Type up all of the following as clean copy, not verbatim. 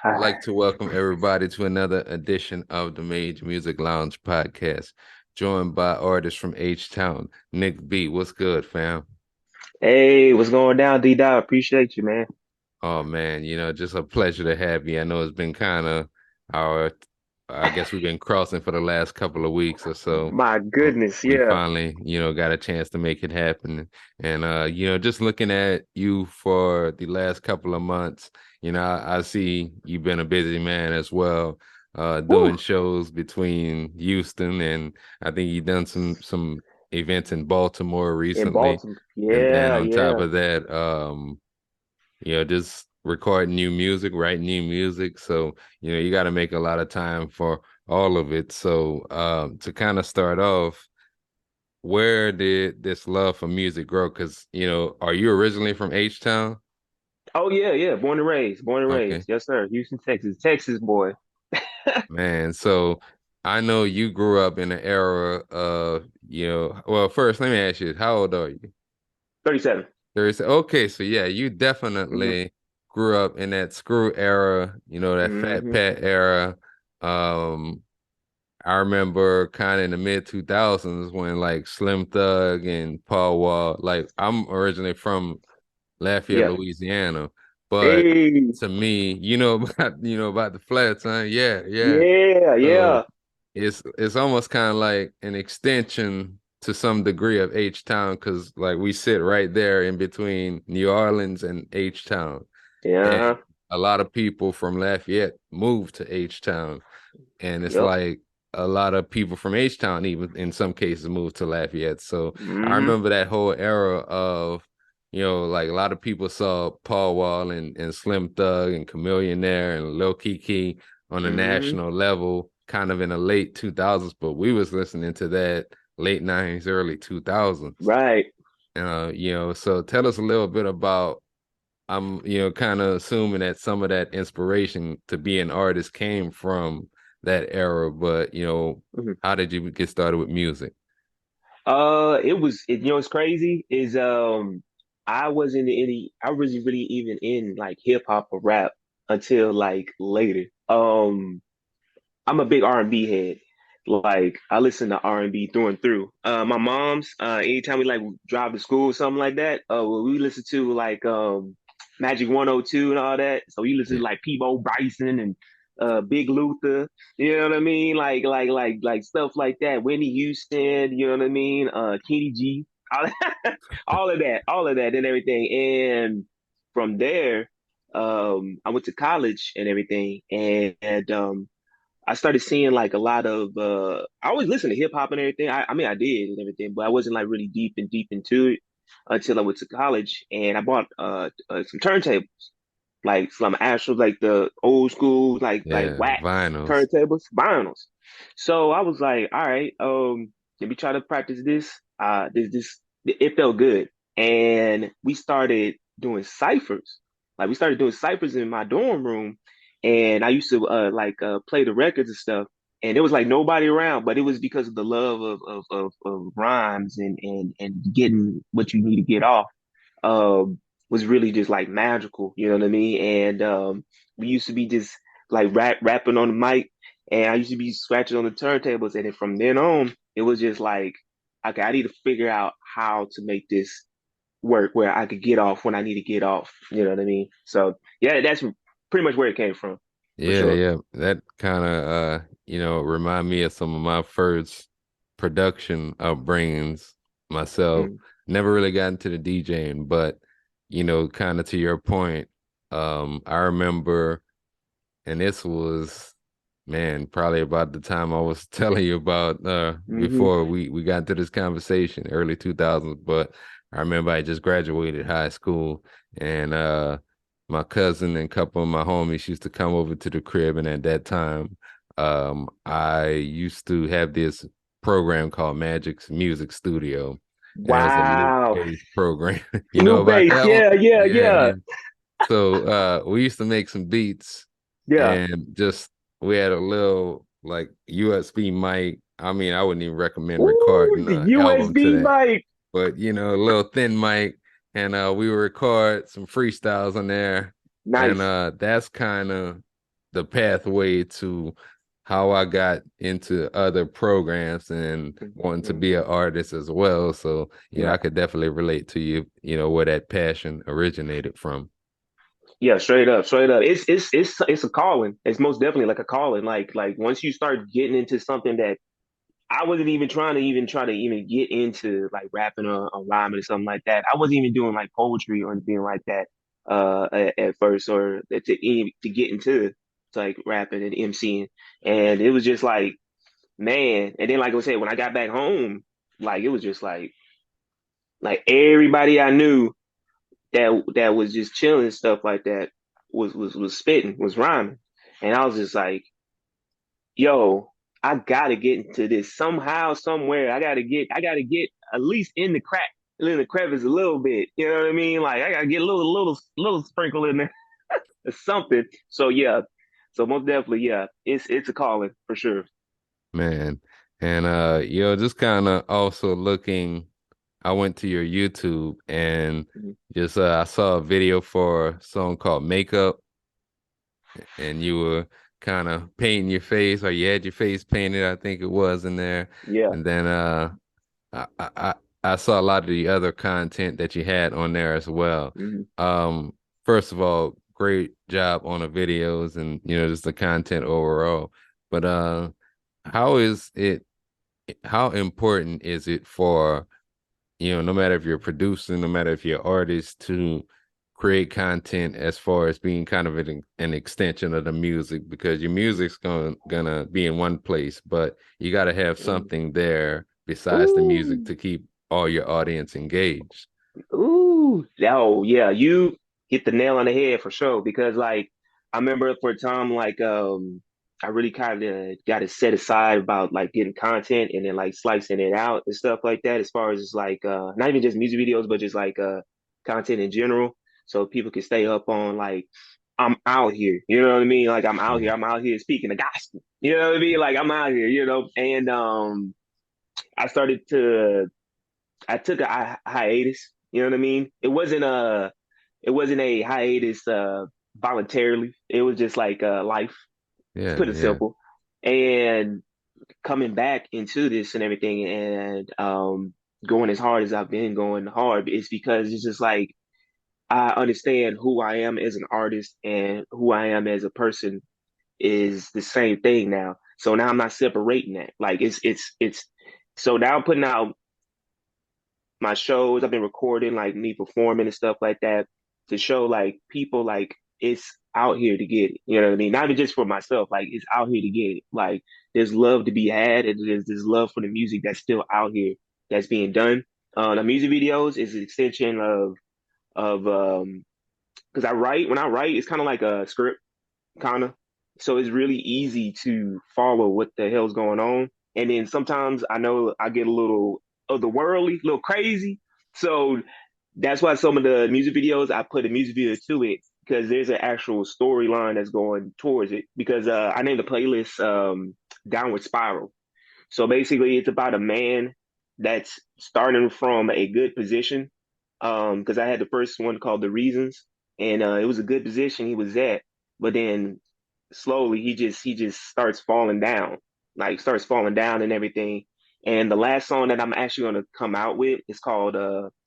I'd like to welcome everybody to another edition of the Mage Music Lounge podcast, joined by artists from H-Town. Nick B, what's good, fam? Hey, what's going down, Dee Dot? Appreciate you, man. Oh man, just a pleasure to have you. I know it's been kind of our, I guess we've been crossing for the last couple of weeks or so. My goodness, We yeah. finally, got a chance to make it happen. And just looking at you for the last couple of months, I see you've been a busy man as well, doing Woo, shows between Houston and I think you've done some events in Baltimore in recently. Baltimore. And then Yeah, on top yeah. of that, just recording new music, writing new music. So, you got to make a lot of time for all of it. So, to kind of start off, where did this love for music grow? Because, are you originally from H-Town? Oh yeah, yeah. Born and raised. Born and Okay, raised. Yes, sir. Houston, Texas. Texas boy. man. So I know you grew up in an era of, well, first, let me ask you, how old are you? 37. Okay, so yeah, you Mm-hmm. definitely grew up in that screw era, that Fat Mm-hmm. Pat era. Um, I remember kind of in the mid 2000s when like Slim Thug and Paul Wall, like I'm originally from Lafayette, Yeah. Louisiana, but Hey. to me, you know about about the flats, huh? Yeah, yeah. Yeah, So yeah. it's almost kind of like an extension to some degree of H Town because like we sit right there in between New Orleans and H Town, and Yeah. a lot of people from Lafayette moved to H Town, and it's Yep. like a lot of people from H Town, even in some cases, moved to Lafayette. So I Mm-hmm. remember that whole era of, like a lot of people saw Paul Wall and Slim Thug and Chamillionaire and Lil Kiki on a Mm-hmm. national level, kind of in the late 2000s, but we was listening to that late 90s, early 2000s. Right. So tell us a little bit about I'm, kind of assuming that some of that inspiration to be an artist came from that era, but Mm-hmm. how did you get started with music? It's crazy is I wasn't really even in like hip hop or rap until like later. I'm a big R&B head. Like I listen to R&B through and through. My mom's anytime we like drive to school or something like that, well, we listen to like Magic 102 and all that. So we listen Yeah, to like Peabo Bryson and Big Luther, you know what I mean? Like stuff like that. Whitney Houston, you know what I mean? Kenny G, all, all of that and everything. And from there, I went to college and everything, and I started seeing like a lot of I always listened to hip hop and everything. I mean I did and everything, but I wasn't like really deep into it until I went to college and I bought some turntables, like some actual like the old school like yeah, wax vinyls. turntables, vinyls. So I was like, all right, let me try to practice this. This it felt good. And we started doing ciphers. Like we started doing ciphers in my dorm room and I used to play the records and stuff. And there was like nobody around, but it was because of the love of rhymes and getting what you need to get off. Was really just like magical, you know what I mean? And we used to be just like rapping on the mic, and I used to be scratching on the turntables, and then from then on, it was just like, okay, I need to figure out how to make this work where I could get off when I need to get off, you know what I mean? So yeah, that's pretty much where it came from, for Yeah, sure. yeah. That kind of remind me of some of my first production upbringings myself. Mm. Never really got into the DJing, but kind of to your point, I remember. And this was, man, probably about the time I was telling you about Hmm. before we got into this conversation, early 2000s. But I remember I just graduated high school and my cousin and a couple of my homies used to come over to the crib. And at that time, I used to have this program called Magic's Music Studio. And it was a loop Wow. based program. You know Loop about bass, that one? yeah, yeah, Yeah, yeah, yeah. So we used to make some beats yeah. and just we had a little like USB mic. I mean, I wouldn't even recommend Ooh, recording the an album to USB that, mic. but a little thin mic, and we would record some freestyles on there, and Nice. that's kind of. the pathway to how I got into other programs and wanting to Mhm. be an artist as well. So, I Right. could definitely relate to you, where that passion originated from. Yeah, straight up, straight up. It's a calling. It's most definitely like a calling. Like once you start getting into something that I wasn't even trying to even get into like rapping or rhyming or something like that. I wasn't even doing like poetry or anything like that at first or to get into to, like rapping and MCing. And it was just like, man. And then like I said, when I got back home, like it was just like everybody I knew that was just chilling and stuff like that was spitting, was rhyming. And I was just like, yo, I gotta get into this somehow, somewhere. I gotta get at least in the crevice a little bit. You know what I mean? Like I gotta get a little sprinkle in there or something. So yeah. So most definitely, yeah, it's a calling for sure. Man. And just kind of also looking, I went to your YouTube and Mhm. just I saw a video for a song called Makeup, and you were kind of painting your face, or you had your face painted, I think it was in there. Yeah. And then I, I I I saw a lot of the other content that you had on there as well. Hmm. Um, First of all, great job on the videos and just the content overall. But how is it how important is it for, no matter if you're producing, no matter if you're artist, to create content as far as being kind of an extension of the music, because your music's gonna be in one place, but you got to have Hmm. something there besides the music Ooh. to keep all your audience engaged. Ooh, oh yeah, you hit the nail on the head for sure. Because like I remember for a time, like I really kind of got it set aside about like getting content and then like slicing it out and stuff like that. As far as just like not even just music videos, but just like content in general, so people can stay up on like I'm out here. You know what I mean? Like I'm out here. Yeah. I'm out here speaking the gospel. You know what I mean? Like I'm out here. And I started to I took a hiatus. You know what I mean? It wasn't a hiatus voluntarily. It was just like life, to Yeah, put it yeah. simple. And coming back into this and everything, and going as hard as I've been going hard, is because it's just like I understand who I am as an artist and who I am as a person is the same thing now. So now I'm not separating that. Like it's so now I'm putting out my shows. I've been recording like me performing and stuff like that to show like people like it's out here to get it. You know what I mean? Not even just for myself, like it's out here to get it. Like there's love to be had, and there's love for the music that's still out here that's being done. The music videos is an extension of because when I write, it's kind of like a script kind of. So it's really easy to follow what the hell's going on. And then sometimes I know I get a little otherworldly, a little crazy. So that's why some of the music videos I put a music video to it, because there's an actual storyline that's going towards it. Because I named the playlist Downward Spiral. So basically, it's about a man that's starting from a good position. Because I had the first one called The Reasons, and it was a good position he was at, but then slowly he just starts falling down and everything. And the last song that I'm actually going to come out with is called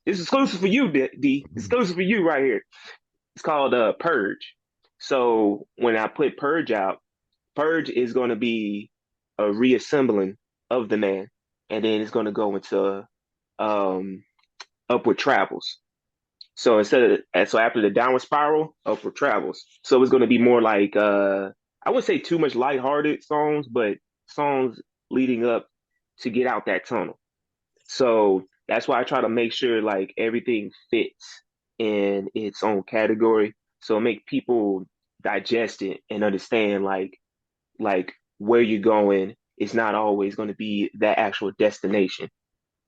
this is exclusive for you, D. Exclusive for you right here. It's called Purge. So when I put Purge out, Purge is going to be a reassembling of the man, and then it's going to go into um, upward travels. So so after the downward spiral, upward travels. So it's going to be more like I wouldn't say too much lighthearted songs, but songs leading up to get out that tunnel. So that's why I try to make sure like everything fits in its own category, so make people digest it and understand like where you're going is not always going to be that actual destination.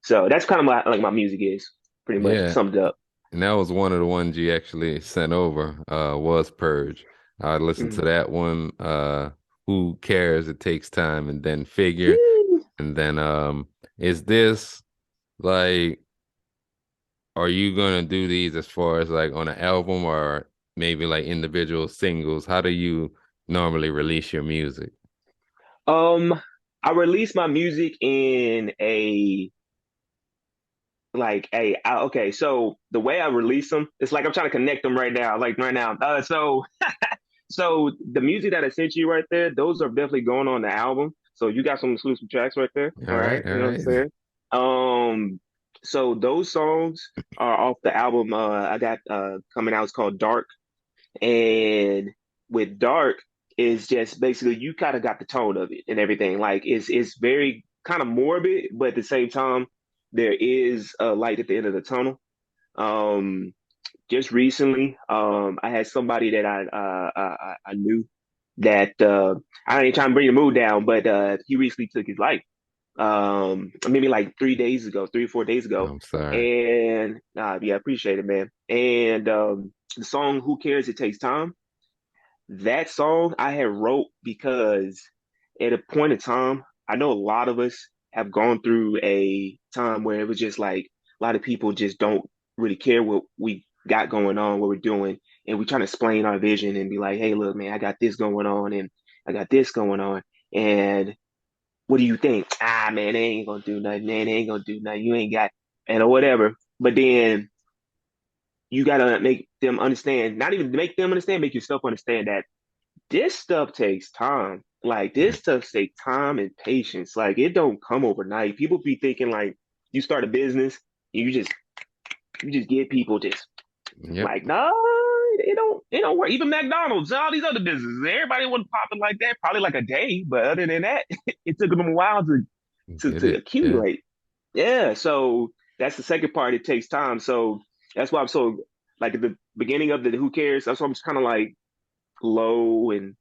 So that's kind of like my music is pretty much Yeah. summed up. And that was one of the ones you actually sent over, was Purge. I listened to Mhm. that one, Who Cares? It Takes Time, and then Figure. Yee. And then is this like, are you gonna do these as far as like on an album, or maybe like individual singles? How do you normally release your music? Um, I release my music in a okay. So the way I release them, it's like I'm trying to connect them right now, like right now. So the music that I sent you right there, those are definitely going on the album. So you got some exclusive tracks right there. All All right, right, all you know what I'm right. saying? Um, so those songs are off the album I got coming out. It's called Dark. And with Dark is just basically you kind of got the tone of it and everything. Like it's very kind of morbid, but at the same time, there is a light at the end of the tunnel. Um, just recently, I had somebody that I knew that I ain't trying to bring the mood down, but he recently took his life. Maybe like 3 days ago, 3 or 4 days ago. I'm sorry. And yeah, appreciate it, man. And the song "Who Cares? It Takes Time." That song I had wrote because at a point in time, I know a lot of us have gone through a time where it was just like a lot of people just don't really care what we got going on, what we're doing, and we trying to explain our vision and be like, "Hey, look, man, I got this going on, and I got this going on, and what do you think?" Ah, man, they ain't gonna do nothing, man, they ain't gonna do nothing. You ain't got and or whatever. But then you gotta make them understand, not even make them understand, make yourself understand that this stuff takes time. Like this stuff takes time and patience. Like it don't come overnight. People be thinking like you start a business, you just get people just Yep. like, no, it don't work. Even McDonald's and all these other businesses, everybody wasn't popping like that, probably like a day. But other than that, it took them a while to to, Get to it. Yeah. accumulate. Yeah, so that's the second part. It takes time. So that's why I'm so like at the beginning of the Who Cares. That's why I'm just kind of like low and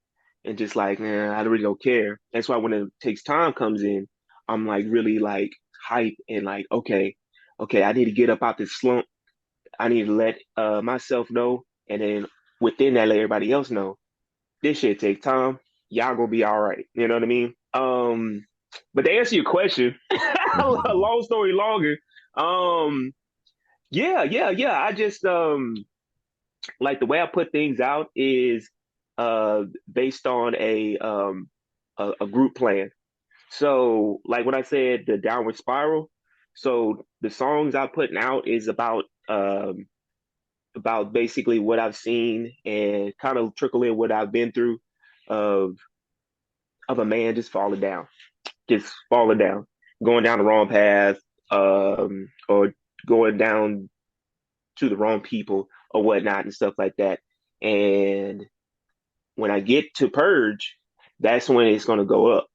just like, man, I really don't care. That's why when it takes time comes in, I'm like really like hype and like, okay, I need to get up out this slump. I need to let myself know, and then within that, let everybody else know. This shit take time. Y'all gonna be all right. You know what I mean? But to answer your question, a long story longer. Um, yeah. I just like the way I put things out is based on a group plan. So like when I said the downward spiral, so the songs I'm putting out is about basically what I've seen and kind of trickle in what I've been through of of a man just falling down, going down the wrong path, or going down to the wrong people or whatnot and stuff like that. And when I get to purge, that's when it's gonna go up.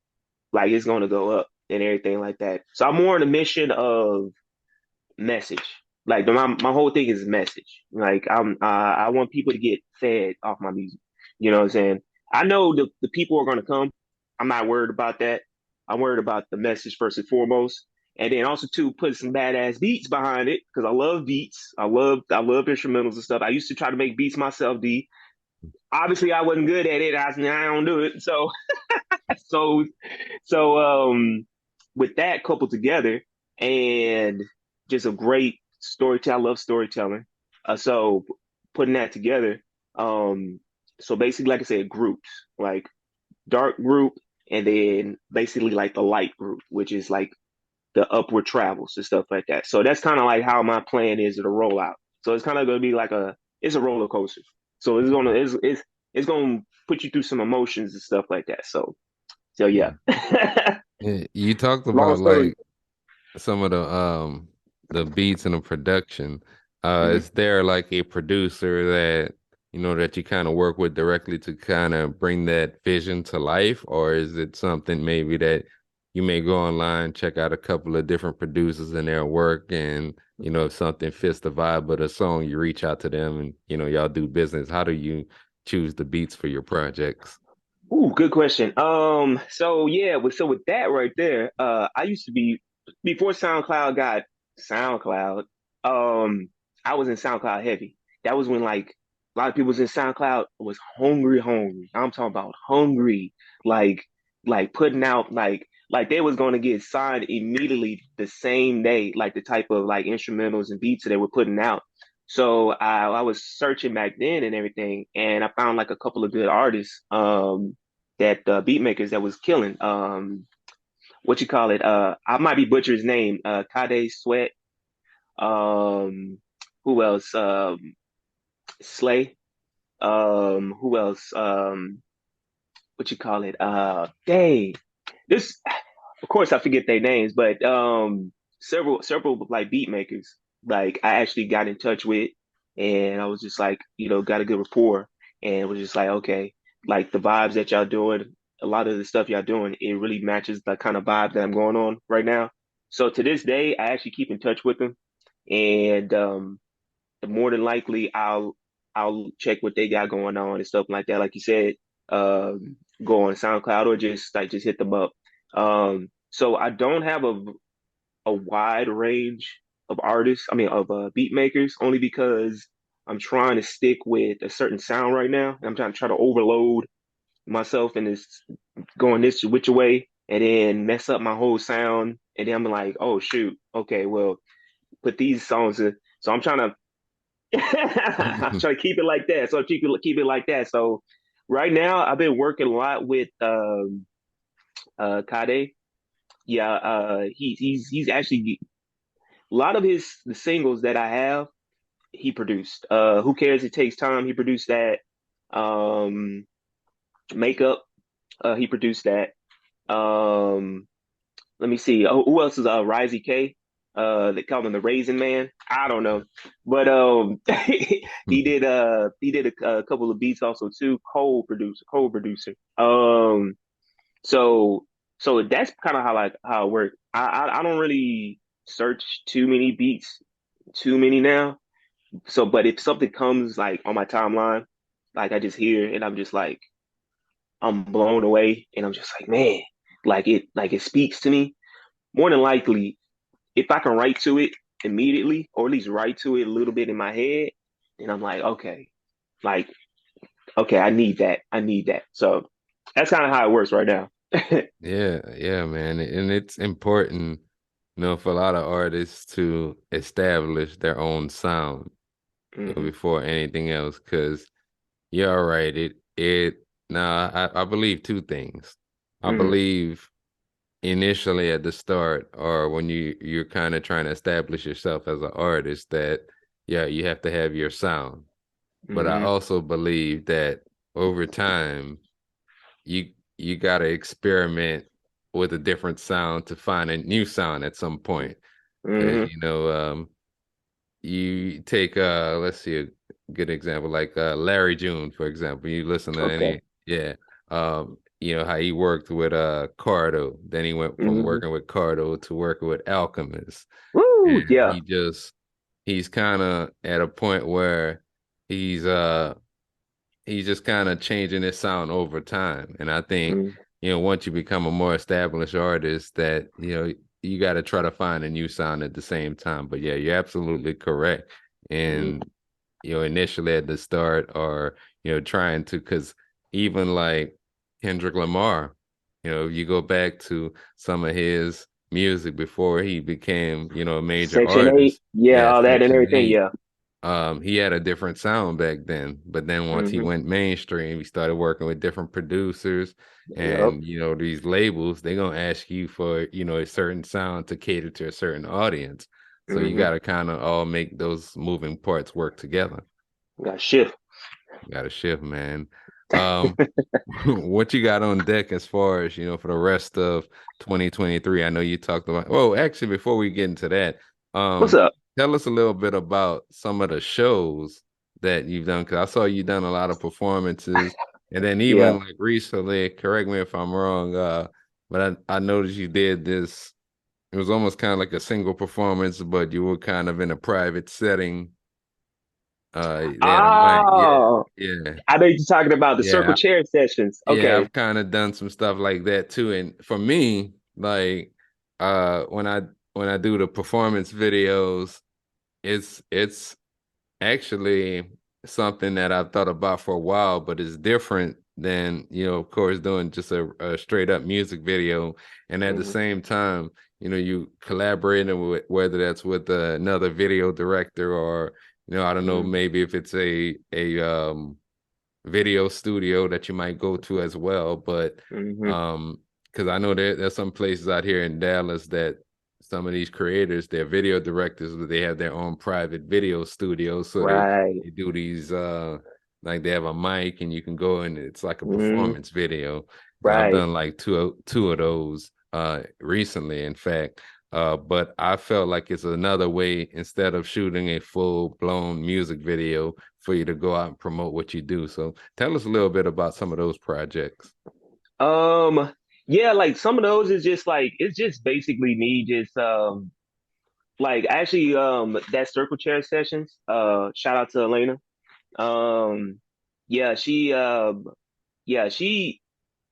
Like it's gonna go up and everything like that. So I'm more on a mission of message. Like my whole thing is message. Like I want people to get fed off my music. You know what I'm saying? I know the people are gonna come. I'm not worried about that. I'm worried about the message first and foremost. And then also to put some badass beats behind it because I love beats. I love instrumentals and stuff. I used to try to make beats myself, D. Obviously I wasn't good at it. I don't do it. So so with that coupled together and just a great storytelling, I love storytelling. So putting that together, um, so basically, like I said, groups like dark group, and then basically like the light group, which is like the upward travels and stuff like that. So that's kind of like how my plan is to roll out. So it's kind of going to be like it's a roller coaster. So it's going to put you through some emotions and stuff like that. So yeah. Yeah. Yeah. You talked Long about story. like some of the beats and the production. Mhm. Is there like a producer that that you kind of work with directly to kind of bring that vision to life, or is it something maybe that you may go online, check out a couple of different producers and their work, and if something fits the vibe of the song, you reach out to them and y'all do business. How do you choose the beats for your projects? Ooh, good question. So yeah, with that right there, I used to be before SoundCloud got SoundCloud. Um, I was in SoundCloud heavy. That was when like a lot of people was in SoundCloud was hungry. I'm talking about hungry, like putting out like they was going to get signed immediately the same day, like the type of like instrumentals and beats that they were putting out. So I was searching back then and everything, and I found like a couple of good artists that beat makers that was killing. What you call it? I might be butcher his name. Kade Sweat. Um, who else? Slay. Who else? What you call it? Dang. This, of course, I forget their names, but several like beat makers, like I actually got in touch with, and I was just like, got a good rapport, and was just like, okay, like the vibes that y'all doing, a lot of the stuff y'all doing, it really matches the kind of vibe that I'm going on right now. So to this day, I actually keep in touch with them, and more than likely, I'll check what they got going on and stuff like that. Like you said, go on SoundCloud or just hit them up. So I don't have a wide range of artists. I mean, of beat makers, only because I'm trying to stick with a certain sound right now. And I'm trying to overload myself and this going this which way, and then mess up my whole sound. And then I'm like, oh shoot, okay, well, put these songs in. So I'm trying to I'm trying to keep it like that. So keep it like that. So right now I've been working a lot with Kade. Yeah, he's actually a lot of his the singles that I have, he produced. Who cares? It takes time. He produced that. Um, Makeup. He produced that. Um, Let me see. Oh, who else is Risey K? They call him the Raisin Man. I don't know, but he did a couple of beats also too. Co-producer. So so that's kind of how it works. I don't really search too many beats, too many now. So, but if something comes like on my timeline, like I just hear and I'm just like I'm blown away, and I'm just like, man, like it speaks to me. More than likely, if I can write to it immediately, or at least write to it a little bit in my head, then I'm like okay, I need that. I need that. So that's kind of how it works right now. Yeah, yeah, man. And it's important, for a lot of artists to establish their own sound, Hmm. before anything else. Because you're right. Now I believe two things. I Hmm. believe initially at the start, or when you're kind of trying to establish yourself as an artist, that yeah, you have to have your sound. But I Hmm. also believe that over time you you got to experiment with a different sound to find a new sound at some point. Because Hmm. you take let's see a good example, like Larry June, for example. You listen to Okay. any, yeah, how he worked with Cardo, then he went from Hmm. working with Cardo to working with Alchemist, Woo, and yeah. he's kind of at a point where he's uh he's just kind of changing his sound over time. And I think, Hmm. once you become a more established artist, that, you got to try to find a new sound at the same time. But yeah, you're absolutely correct. Hmm. And, initially at the start, or, trying to, because even like Kendrick Lamar, you go back to some of his music before he became, a major Section 8, artist. yeah, Yeah, all that and Section everything, 8. yeah. He had a different sound back then, but then once he Hmm. went mainstream, he started working with different producers, Yep. and these labels, they're gonna ask you for, a certain sound to cater to a certain audience. So you Hmm. gotta kind of all make those moving parts work together. Got shift. You gotta shift, man. Um, what you got on deck as far as, for the rest of 2023? I know you talked about, oh, actually, before we get into that, What's um, up? tell us a little bit about some of the shows that you've done, because I saw you done a lot of performances, and then Yeah. even like recently, correct me if I'm wrong, but I noticed you did this. It was almost kind of like a single performance, but you were kind of in a private setting. They had a mic. Yeah, Oh, yeah. I know you're talking about the circle Yeah, chair sessions. yeah, Okay. I've kind of done some stuff like that too. And for me, like when I do the performance videos, it's actually something that I've thought about for a while, but it's different than, of course, doing just a straight up music video. And at the Hmm. same time, you collaborating with, whether that's with another video director, or, I don't know, Mm, maybe if it's a video studio that you might go to as well. But hmm. um, because I know there's some places out here in Dallas that some of these creators, they're video directors, but they have their own private video studios. So Right. they do these like they have a mic and you can go and it's like a Hmm. performance video. And I've Right. done like two of those recently, in fact. But I felt like it's another way instead of shooting a full blown music video for you to go out and promote what you do. So tell us a little bit about some of those projects. Um, yeah, like some of those is just like it's just basically me just like actually that circle chair sessions. Shout out to Elena. Um yeah, she I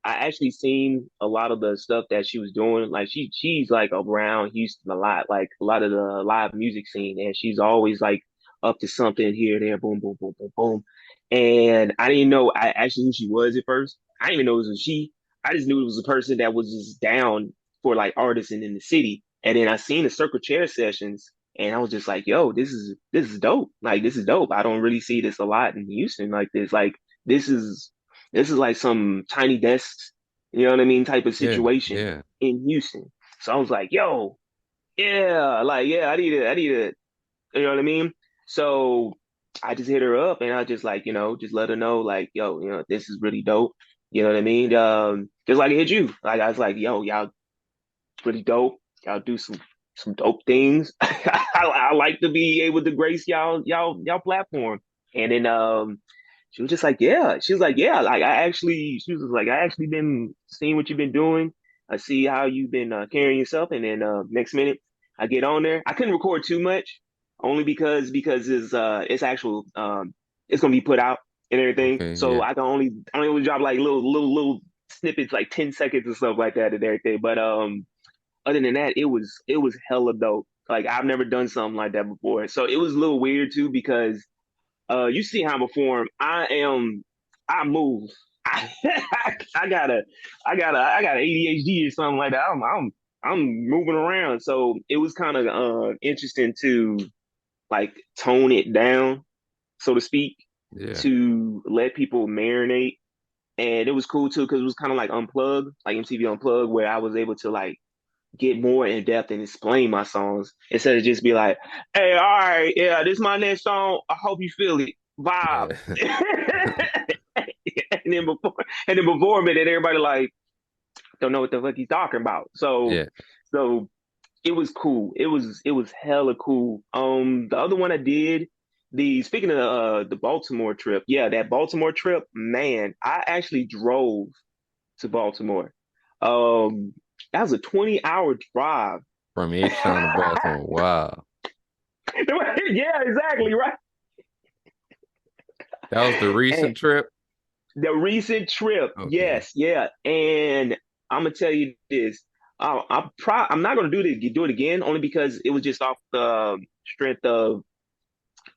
actually seen a lot of the stuff that she was doing. Like she's like around Houston a lot, like a lot of the live music scene, and she's always like up to something here, there, boom, boom, boom, boom, boom. And I didn't know I actually who she was at first. I didn't even know it was a she. I just knew it was a person that was just down for like artists in the city. And then I seen the circle chair sessions, and I was just like, yo, this is dope. Like this is dope. I don't really see this a lot in Houston like this. Like this is this is like some tiny desks, you know what I mean, type of Yeah, situation yeah. in Houston. So I was like, yo, yeah, like, yeah, I need to, you know what I mean? So I just hit her up and I just like, just let her know, like, yo, this is really dope. You know what I mean? Just like I hit you. Like I was like, yo, y'all pretty dope. Y'all do some dope things. I like to be able to grace y'all platform. And then she was just like, yeah. She was like, yeah. She was like, I actually been seeing what you've been doing. I see how you've been carrying yourself. And then next minute, I get on there. I couldn't record too much, only because it's actual it's gonna be put out and everything. Okay, So yeah. I only drop like little snippets, like 10 seconds and stuff like that and everything. But other than that, it was hella dope. Like I've never done something like that before. So it was a little weird too because you see how I perform. I move. I got a I got ADHD or something like that. I'm moving around. So it was kind of interesting to like tone it down, so to speak, Yeah. to let people marinate. And it was cool too because it was kind of like unplugged, like MTV Unplugged, where I was able to like get more in depth and explain my songs instead of just be like, "Hey, all right, yeah, this is my next song. I hope you feel it, vibe." Yeah. and then before perform it, and everybody like don't know what the fuck he's talking about. So, Yeah. so it was cool. It was hella cool. The other one I did. Speaking of the Baltimore trip, yeah, that Baltimore trip, man, I actually drove to Baltimore. Um, that was a 20-hour drive. From H-Town to Baltimore. Wow. Yeah, exactly, right. That was the And recent trip? the recent trip, Okay. yes, yeah. And I'm gonna tell you this. I'm not gonna do it again only because it was just off the strength of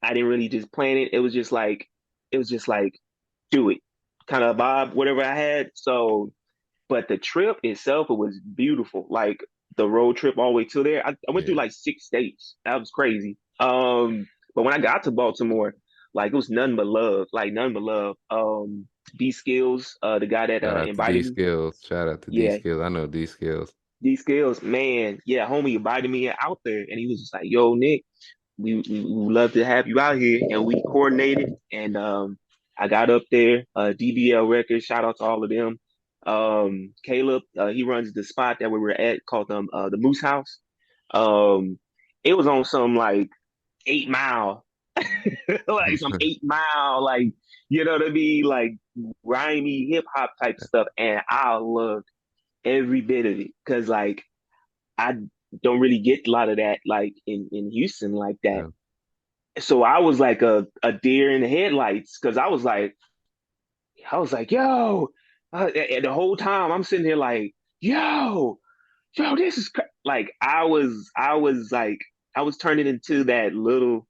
I didn't really just plan it. It was just like do it kind of vibe, whatever I had. So but the trip itself, it was beautiful. Like the road trip all the way to there. I went through Yeah. like 6 states. That was crazy. But when I got to Baltimore, like it was none but love. Like none but love. D Skills, the guy that Shout out to D invited me. Skills. Shout out to D Yeah, Skills. I know D Skills. D Skills, man. Yeah, homie invited me out there and he was just like, yo, Nick, we would love to have you out here. And we coordinated and I got up there, DBL Records, shout out to all of them. Caleb, he runs the spot that we were at called the Moose House. Um, it was on some like 8 mile, like some 8 mile, like you know what I mean, like grimy hip hop type stuff, and I loved every bit of it because like I don't really get a lot of that like in Houston like that. Yeah. So I was like a deer in the headlights because I was like, yo, and the whole time I'm sitting here like, yo, this is like I was like I was turning into that little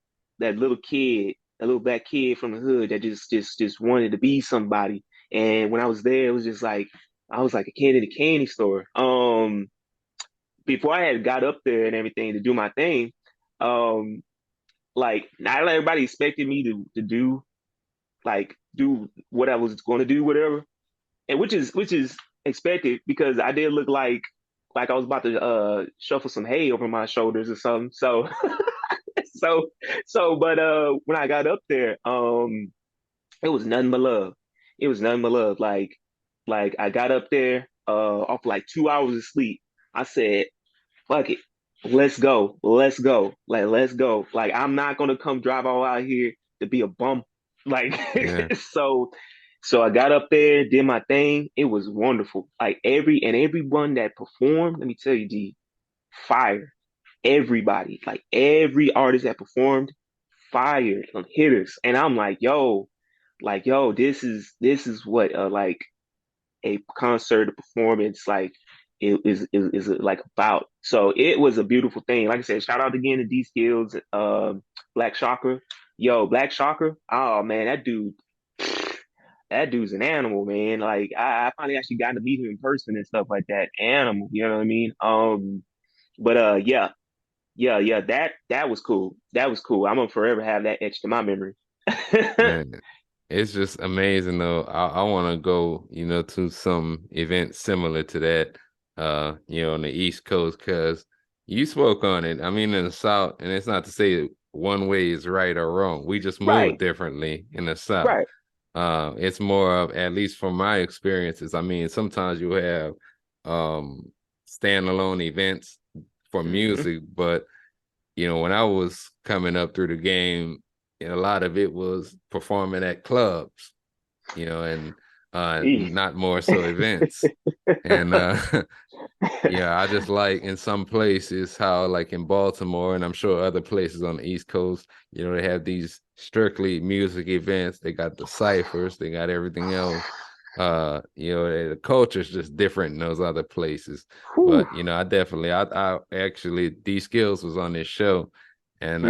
kid, that little black kid from the hood that just wanted to be somebody. And when I was there, it was just like I was like a kid in a candy store. Before I had got up there and everything to do my thing, um, like not everybody expected me to do like do what I was going to do, whatever, and which is expected because I did look like I was about to shuffle some hay over my shoulders or something. So so but when I got up there, it was nothing but love. It was nothing but love. Like I got up there off like 2 hours of sleep. I said, fuck it. Let's go. Let's go. Like, let's go. Like, I'm not gonna come drive all out here to be a bum. Like, Yeah, so I got up there, did my thing. It was wonderful. Like everyone that performed, let me tell you, D, fire. Everybody, like every artist that performed, fired on hitters. And I'm like, yo, this is what like a concert, a performance, like is like about. So it was a beautiful thing. Like I said, shout out again to D Skills, Black Shocker. Yo, Black Shocker. Oh man, that dude's an animal, man. Like I finally actually got to meet him in person and stuff like that. Animal, you know what I mean? But yeah, yeah, that was cool. That was cool. I'm gonna forever have that etched in my memory. man. It's just amazing though. I want to go, to some event similar to that, on the East Coast, because you spoke on it. I mean, in the South, and it's not to say one way is right or wrong. We just move Right, differently in the South. right. It's more of, at least from my experiences, I mean, sometimes you have standalone events for Hmm. music, but when I was coming up through the game, a lot of it was performing at clubs, and not more so events. And yeah, I just like in some places how, like in Baltimore, and I'm sure other places on the East Coast, they have these strictly music events. They got the ciphers, they got everything else. The culture's just different in those other places. Whew. But I definitely, I actually, D Skills was on this show, and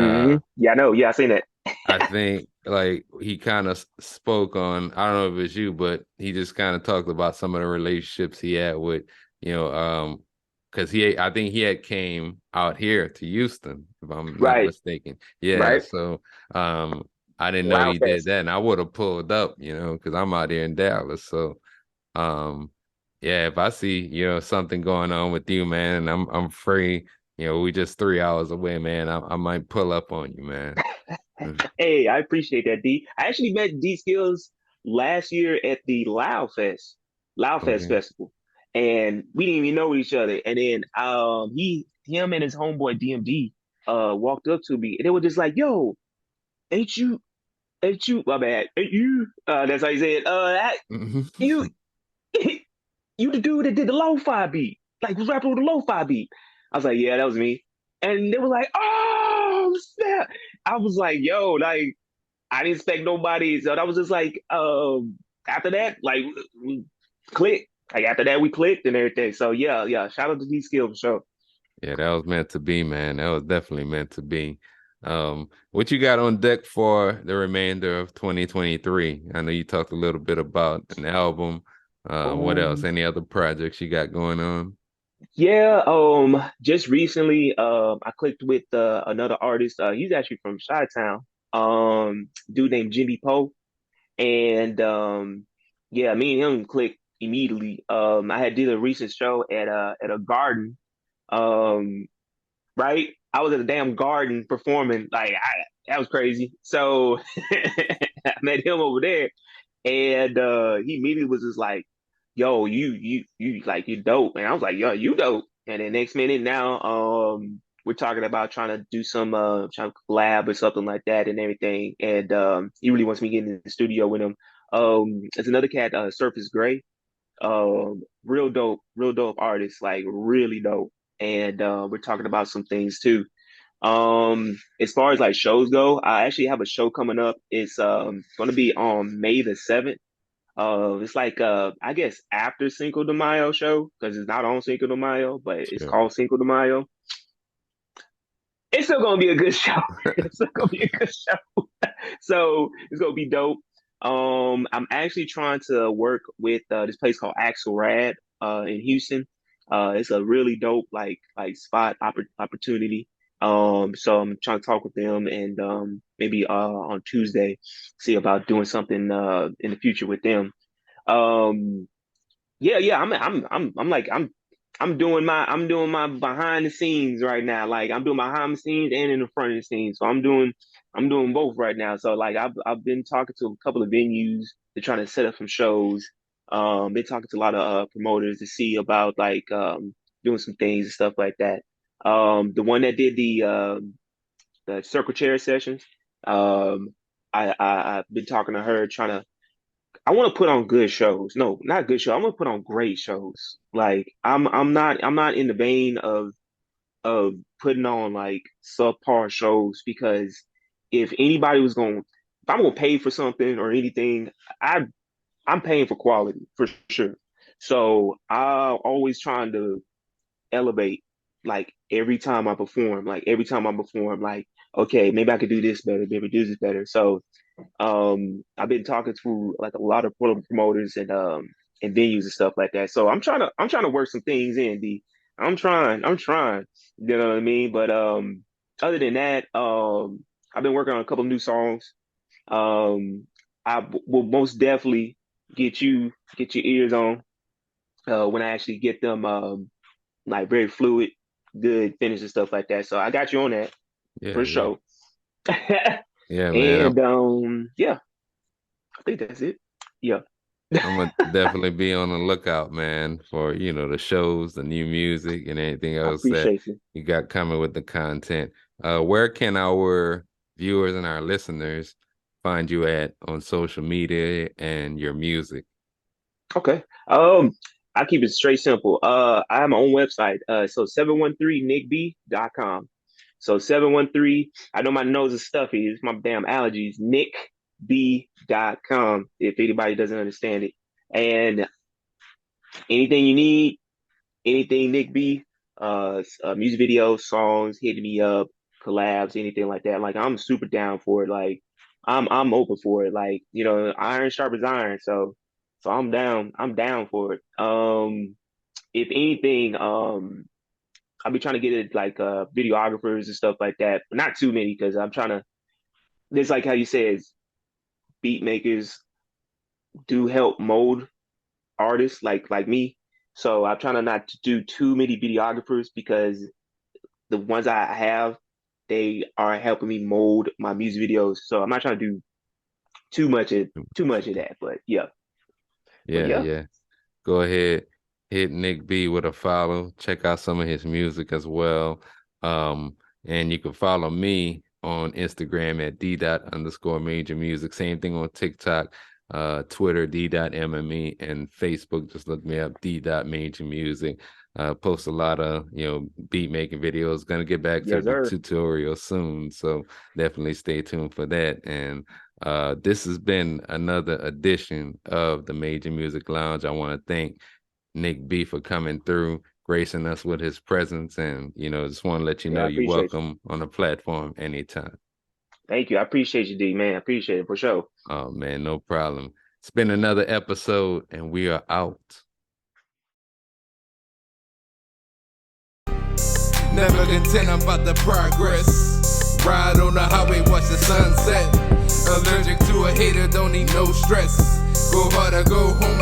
Yeah, I know. Yeah, I seen that. I think like he kind of spoke on, I don't know if it's you, but he just kind of talked about some of the relationships he had with, because I think he had came out here to Houston, if I'm not Right, mistaken. Yeah, right. so I didn't know Loud he did fest. that, and I would have pulled up, because I'm out here in Dallas. So um yeah, if I see, something going on with you, man, and I'm free, we just 3 hours away, man, I might pull up on you, man. Hey, I appreciate that, D. I actually met D Skills last year at the Loud Fest Okay. Festival, and we didn't even know each other. And then him and his homeboy DMD walked up to me, and they were just like, "Yo, ain't you, my bad, ain't you?" That's how he said, you, you the dude that did the lo-fi beat, like was rapping with the lo-fi beat." I was like, "Yeah, that was me." And they were like, "Oh snap!" I was like, "Yo, like." I didn't expect nobody. So that was just like after that, like we clicked. Like after that we clicked and everything. So yeah, yeah. Shout out to D Skill for sure. Yeah, that was meant to be, man. That was definitely meant to be. What you got on deck for the remainder of 2023? I know you talked a little bit about an album. What else? Um Any other projects you got going on? yeah, just recently I clicked with another artist. He's actually from Chi-Town. Dude named Jimmy Poe. And yeah, me and him clicked immediately. I had did a recent show at a garden. Um right? I was at a damn garden performing. That was crazy. So I met him over there, and he immediately was just like, "Yo, you like you dope," and I was like, "Yo, you dope." And then next minute now, we're talking about trying to do some trying to collab or something like that and everything. And he really wants me to get in the studio with him. There's another cat, Surface Gray. Real dope artist, like really dope. And we're talking about some things too. As far as like shows go, I actually have a show coming up. It's going to be on May the 7th. It's like I guess after Cinco de Mayo show because it's not on Cinco de Mayo, but it's Sure. called Cinco de Mayo. It's still gonna be a good show. It's still gonna be a good show. So it's gonna be dope. I'm actually trying to work with this place called Axel Rad in Houston. It's a really dope like spot opportunity. So I'm trying to talk with them and maybe on Tuesday see about doing something in the future with them. Um, yeah, yeah. I'm doing my behind the scenes right now. Like I'm doing my behind the scenes and in the front of the scenes. So I'm doing both right now. So like I've been talking to a couple of venues. They're trying to set up some shows. Been talking to a lot of promoters to see about like doing some things and stuff like that. The one that did the circle chair sessions. Um, I've been talking to her trying to I want to put on good shows. No, not good show. I want to put on great shows. Like I'm not in the vein of putting on like subpar shows because if anybody was going if I'm gonna pay for something or anything, I I'm paying for quality for sure. So I'm always trying to elevate like every time I perform, like okay, maybe I could do this better, maybe do this better. So I've been talking to like a lot of promoters and venues and stuff like that. So I'm trying to work some things in. I'm trying. You know what I mean? But other than that, I've been working on a couple of new songs. Um, will most definitely get your ears on when I actually get them like very fluid, good finish and stuff like that. So I got you on that Yeah, for yeah, sure. yeah, man. And yeah, I think that's it. Yeah. I'm gonna definitely be on the lookout, man, for the shows, the new music, and anything I else that appreciate you. you got coming with the content. Where can our viewers and our listeners find you at on social media and your music? Okay. I keep it straight simple. I have my own website. So 713nickb.com. So 713, I know my nose is stuffy. It's my damn allergies. nickb.com, if anybody doesn't understand it. And anything you need, anything Nick B, music videos, songs, hitting me up, collabs, anything like that. Like I'm super down for it. Like I'm open for it. Like, you know, iron sharp as iron. So I'm down for it. If anything, I'll be trying to get it like videographers and stuff like that, but not too many because I'm trying to it's like how you said beat makers do help mold artists like me. So I'm trying to not to do too many videographers because the ones I have, they are helping me mold my music videos. So I'm not trying to do too much of that. But Yeah, yeah, yeah. Go ahead, hit Nick B with a follow. Check out some of his music as well. And you can follow me on Instagram at D._major music. Same thing on TikTok, Twitter, D.mme, and Facebook. Just look me up, D.major music. Post a lot of, beat making videos. Gonna get back to yes, the sir. tutorial soon. So definitely stay tuned for that. And this has been another edition of the Major Music Lounge. I want to thank Nick B for coming through, gracing us with his presence, and just want to let you Yeah, know I you're appreciate you. welcome on the platform anytime. Thank you. I appreciate you, D man. I appreciate it for sure. Oh man, no problem. It's been another episode, and we are out. Never content about the progress. Ride on the highway, watch the sunset. Allergic to a hater, don't need no stress. Go hard or go home.